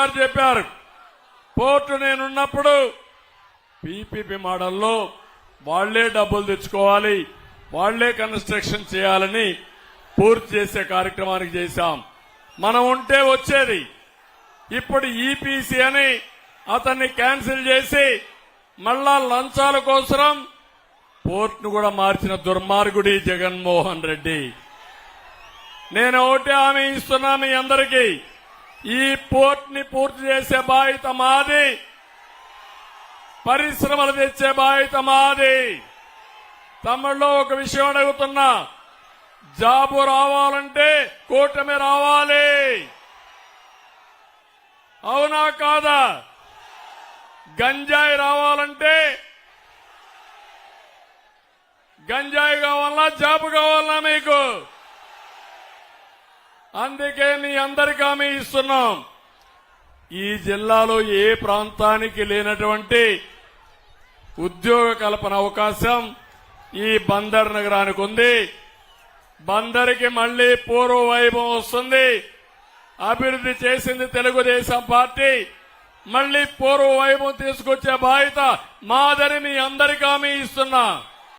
గారు చెప్పారు, పోర్టు నేనున్నప్పుడు పీపీపీ మోడల్లో వాళ్లే డబ్బులు తెచ్చుకోవాలి, వాళ్లే కన్స్ట్రక్షన్ చేయాలని పూర్తి చేసే కార్యక్రమానికి చేశాం. మనం ఉంటే వచ్చేది. ఇప్పుడు ఈపీసీ అని అతన్ని క్యాన్సిల్ చేసి మళ్ళా లంచాల కోసం పోర్టును కూడా మార్చిన దుర్మార్గుడి జగన్మోహన్ రెడ్డి. నేను ఒకటే హామీ ఇస్తున్నా మీ అందరికీ, ఈ పోర్టుని పూర్తి చేసే బాధ్యత మాది, పరిశ్రమలు తెచ్చే బాధ్యత మాది. తమిళలో ఒక విషయం అడుగుతున్నా, జాబు రావాలంటే కూటమి రావాలి, అవునా కాదా? గంజాయి రావాలంటే గంజాయి కావాలన్నా జాబు కావాలన్నా మీకు? అందుకే మీ అందరికీ హామీ ఇస్తున్నాం, ఈ జిల్లాలో ఏ ప్రాంతానికి లేనటువంటి ఉద్యోగ కల్పన అవకాశం ఈ బందర్ నగరానికి ఉంది. బందరికి మళ్లీ పూర్వ వైభవం వస్తుంది. అభివృద్ధి చేసింది తెలుగుదేశం పార్టీ, మళ్లీ పూర్వ వైభవం తీసుకొచ్చే బాధ్యత మాదని మీ అందరికీ హామీ ఇస్తున్నా.